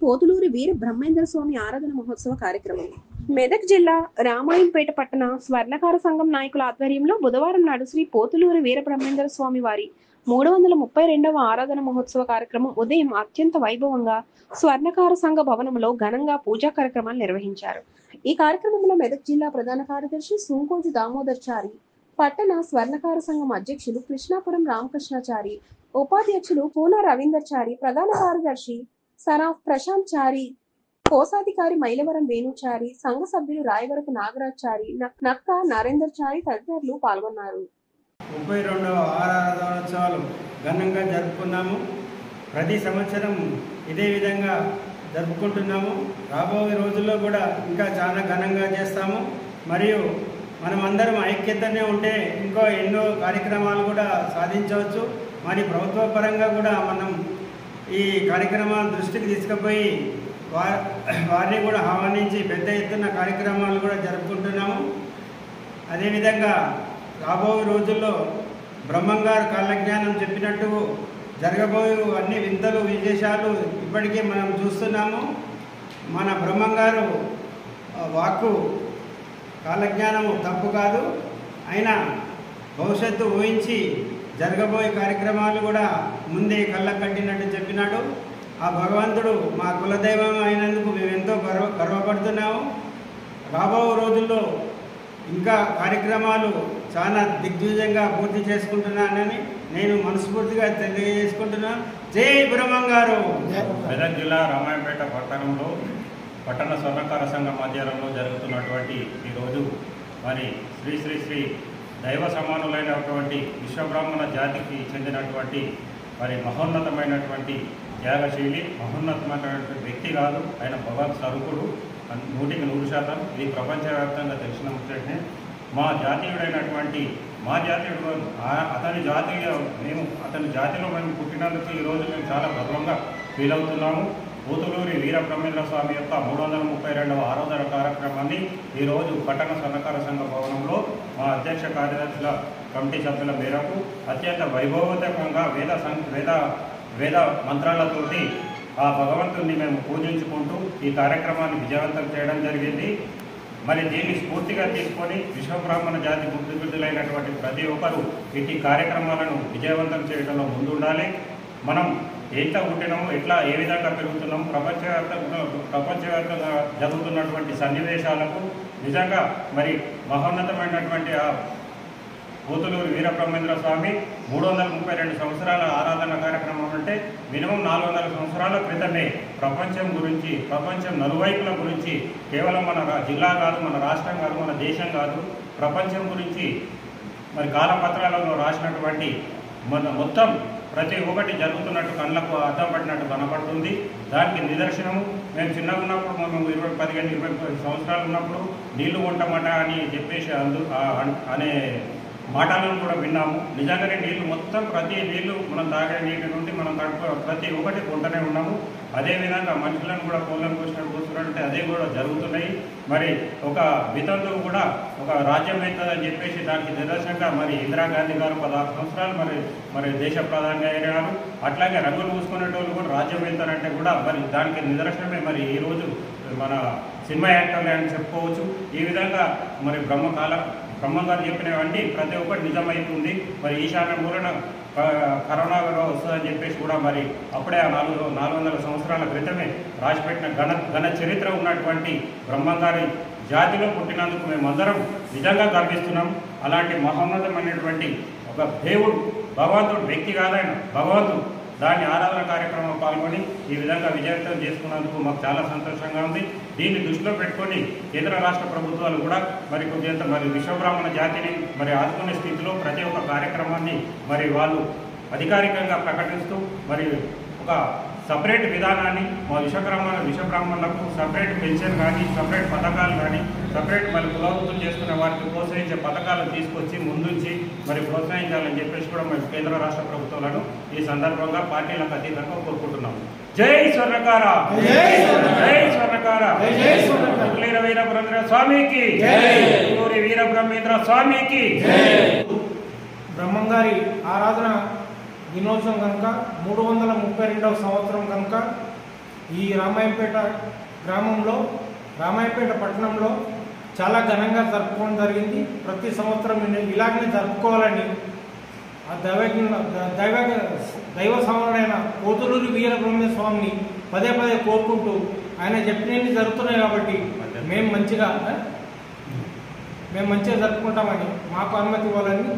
పోతులూరి వీర బ్రహ్మేంద్ర స్వామి ఆరాధన మహోత్సవ కార్యక్రమం మెదక్ జిల్లా రామాయంపేట పట్టణ స్వర్ణకార సంఘం నాయకుల ఆధ్వర్యంలో బుధవారం నాడు శ్రీ పోతులూరి వీర బ్రహ్మేంద్ర స్వామి వారి 332వ ఆరాధన మహోత్సవ కార్యక్రమం ఉదయం అత్యంత వైభవంగా స్వర్ణకార సంఘ భవనంలో ఘనంగా పూజా కార్యక్రమాలు నిర్వహించారు. ఈ కార్యక్రమంలో మెదక్ జిల్లా ప్రధాన కార్యదర్శి సుంకోజు దామోదర్చారి, పట్టణ స్వర్ణకార సంఘం అధ్యక్షులు కృష్ణాపురం రామకృష్ణాచారి, ఉపాధ్యక్షులు పూల రవీందర్చారి, ప్రధాన కార్యదర్శి సరాఫ్ ప్రశాంత్ చారి, కోశాధికారి మైలవరం వేణుచారి, సంఘ సభ్యులు రాయవరపు నాగరాజాచారి, నక్క నరేందర్ చారి తదితరులు పాల్గొన్నారు. 32వ ఆరాధనోత్సవాలు ఘనంగా జరుపుకున్నాము. ప్రతి సంవత్సరం ఇదే విధంగా జరుపుకుంటున్నాము. రాబోయే రోజుల్లో కూడా ఇంకా చాలా ఘనంగా చేస్తాము. మరియు మనం అందరం ఐక్యతనే ఉంటే ఇంకో ఎన్నో కార్యక్రమాలు కూడా సాధించవచ్చు. మరి ప్రభుత్వ పరంగా కూడా మనం ఈ కార్యక్రమాల దృష్టికి తీసుకుపోయి వారిని కూడా ఆహ్వానించి పెద్ద ఎత్తున కార్యక్రమాలు కూడా జరుపుకుంటున్నాము. అదేవిధంగా రాబోయే రోజుల్లో బ్రహ్మంగారు కాలజ్ఞానం చెప్పినట్టు జరగబోయే అన్ని వింతలు విశేషాలు ఇప్పటికే మనం చూస్తున్నాము. మన బ్రహ్మంగారు వాక్కు కాలజ్ఞానము తప్పు కాదు, అయినా భవిష్యత్తు ఊహించి జరగబోయే కార్యక్రమాలు కూడా ముందే కళ్ళ కట్టినట్టు చెప్పినాడు. ఆ భగవంతుడు మా కులదైవం అయినందుకు మేము ఎంతో గర్వపడుతున్నాము. రాబో రోజుల్లో ఇంకా కార్యక్రమాలు చాలా దిగ్విజయంగా పూర్తి చేసుకుంటున్నానని నేను మనస్ఫూర్తిగా తెలియజేసుకుంటున్నాను. జై బ్రహ్మంగారు. మెదక్ జిల్లా రామాయంపేట పట్టణంలో పట్టణ స్వర్ణకార సంఘం ఆధ్వర్యంలో జరుగుతున్నటువంటి ఈరోజు మరి శ్రీ శ్రీ శ్రీ దైవ సమానులైనటువంటి విశ్వబ్రాహ్మణ జాతికి చెందినటువంటి మరి మహోన్నతమైనటువంటి త్యాగశీలి, మహోన్నతమైనటువంటి వ్యక్తి కాదు, ఆయన భగవత్ స్వరూపుడు 100%. ఇది ప్రపంచవ్యాప్తంగా తెలిసిన ముచ్చటనే. మా జాతీయుడైనటువంటి మా జాతీయుడు అతని జాతిలో మేము పుట్టినందుకు ఈరోజు మేము చాలా గర్వంగా ఫీల్ అవుతున్నాము. పోతులూరి వీర బ్రహ్మేంద్ర స్వామి యొక్క 332వ ఆరాధన కార్యక్రమాన్ని ఈరోజు పట్టణ స్వర్ణకార సంఘ భవనంలో మా అధ్యక్ష కార్యదర్శుల కమిటీ సభ్యుల మేరకు అత్యంత వైభవోపేతంగా వేద మంత్రాలతోటి ఆ భగవంతుడిని మేము పూజించుకుంటూ ఈ కార్యక్రమాన్ని విజయవంతం చేయడం జరిగింది. మరి దీన్ని స్ఫూర్తిగా తీసుకొని విశ్వబ్రాహ్మణ జాతి బుద్ధిబుద్ధులైనటువంటి ప్రతి ఒక్కరూ ఇటు కార్యక్రమాలను విజయవంతం చేయడంలో ముందుండాలి. మనం ఎంత పుట్టినాము, ఏ విధంగా పెరుగుతున్నాము, ప్రపంచవ్యాప్తంగా జరుగుతున్నటువంటి సన్నివేశాలకు నిజంగా మరి మహోన్నతమైనటువంటి ఆ పోతులూరి వీర బ్రహ్మేంద్ర స్వామి 332 సంవత్సరాల ఆరాధన కార్యక్రమం అంటే మినిమం 400 సంవత్సరాల క్రితమే ప్రపంచం నలువైపుల గురించి, కేవలం మన జిల్లా కాదు, మన రాష్ట్రం కాదు, మన దేశం కాదు, ప్రపంచం గురించి మరి కాలపత్రాలలో రాసినటువంటి మొత్తం ప్రతి ఒక్కటి జరుగుతున్నట్టు కళ్ళకు అర్థం పట్టినట్టు కనపడుతుంది. దానికి నిదర్శనము మేము చిన్నగా ఉన్నప్పుడు, మేము 15-20 సంవత్సరాలు ఉన్నప్పుడు నీళ్లు వంటమాట అని చెప్పేసి అనే మాటలను కూడా విన్నాము. నిజంగానే నీళ్లు మొత్తం నీళ్లు మనం తాగే నీటి నుండి మనం ప్రతి ఒక్కటి కొంటనే ఉన్నాము. అదేవిధంగా మనుషులను కూడా కోళ్ళను కూర్చున్నట్టు అదే కూడా జరుగుతున్నాయి. మరి ఒక వితంతువు కూడా ఒక రాజ్యం అవుతుందని చెప్పేసి దానికి నిదర్శనంగా మరి ఇందిరాగాంధీ గారు 16 సంవత్సరాలు మరి దేశ ప్రధానిగా అయ్యారు. అట్లాగే రంగులు పూసుకునేటోళ్ళు కూడా రాజ్యం అవుతారంటే కూడా మరి దానికి నిదర్శనమే మరి ఈరోజు మన సినిమా యాక్టర్లే అని చెప్పుకోవచ్చు. ఈ విధంగా మరి బ్రహ్మంగారు చెప్పినవంటి ప్రతి ఒక్కటి నిజమైతుంది. మరి ఈశాన్య మూలన కరోనా వస్తుందని చెప్పేసి కూడా మరి అప్పుడే 400 సంవత్సరాల క్రితమే రాసిపెట్టిన ఘన చరిత్ర ఉన్నటువంటి బ్రహ్మంగారి జాతిలో పుట్టినందుకు మేమందరం నిజంగా గర్విస్తున్నాం. అలాంటి మహోన్నతమైనటువంటి ఒక దేవుడు, భగవంతుడు, వ్యక్తి కాదైన భగవంతుడు, దాని ఆరాధన కార్యక్రమంలో పాల్గొని ఈ విధంగా విజయవంతం చేసుకున్నందుకు మాకు చాలా సంతోషంగా ఉంది. దీన్ని దృష్టిలో పెట్టుకొని కేంద్ర రాష్ట్ర ప్రభుత్వాలు కూడా మరి కొంచెంత మరి విశ్వబ్రాహ్మణ జాతిని మరి ఆదుకునే స్థితిలో ప్రతి ఒక్క కార్యక్రమాన్ని మరి వాళ్ళు అధికారికంగా ప్రకటిస్తూ మరి ఒక సపరేట్ విధానాన్ని మా విశ్వబ్రాహ్మణులకు సపరేట్ పెన్షన్ కానీ, సపరేట్ పథకాలు కానీ, సపరేట్ మరి కులవృత్తులు చేసుకునే వారికి ప్రోత్సహించే పథకాలను తీసుకొచ్చి ముందుంచి మరి ప్రోత్సహించాలని చెప్పేసి కూడా మరి కేంద్ర రాష్ట్ర ప్రభుత్వాలను ఈ సందర్భంగా పార్టీలకు అతీతంగా కోరుకుంటున్నాము. జై స్వర్ణకార, జై స్వర్ణకార, పోతులూరి వీర బ్రహ్మేంద్ర స్వామికి, పోతులూరి వీర బ్రహ్మేంద్ర స్వామికి. బ్రహ్మంగారి ఆరాధన దినోత్సవం కనుక 332వ సంవత్సరం కనుక ఈ రామాయంపేట గ్రామంలో రామాయంపేట పట్టణంలో చాలా ఘనంగా జరుపుకోవడం జరిగింది. ప్రతి సంవత్సరం ఇలాగనే జరుపుకోవాలని ఆ దైవ సమానుడైన పోతులూరి వీరబ్రహ్మేంద్ర స్వామిని పదే పదే కోరుకుంటూ ఆయన చెప్పినవి జరుగుతున్నాయి కాబట్టి మేము మంచిగా జరుపుకుంటామని మాకు అనుమతి ఇవ్వాలని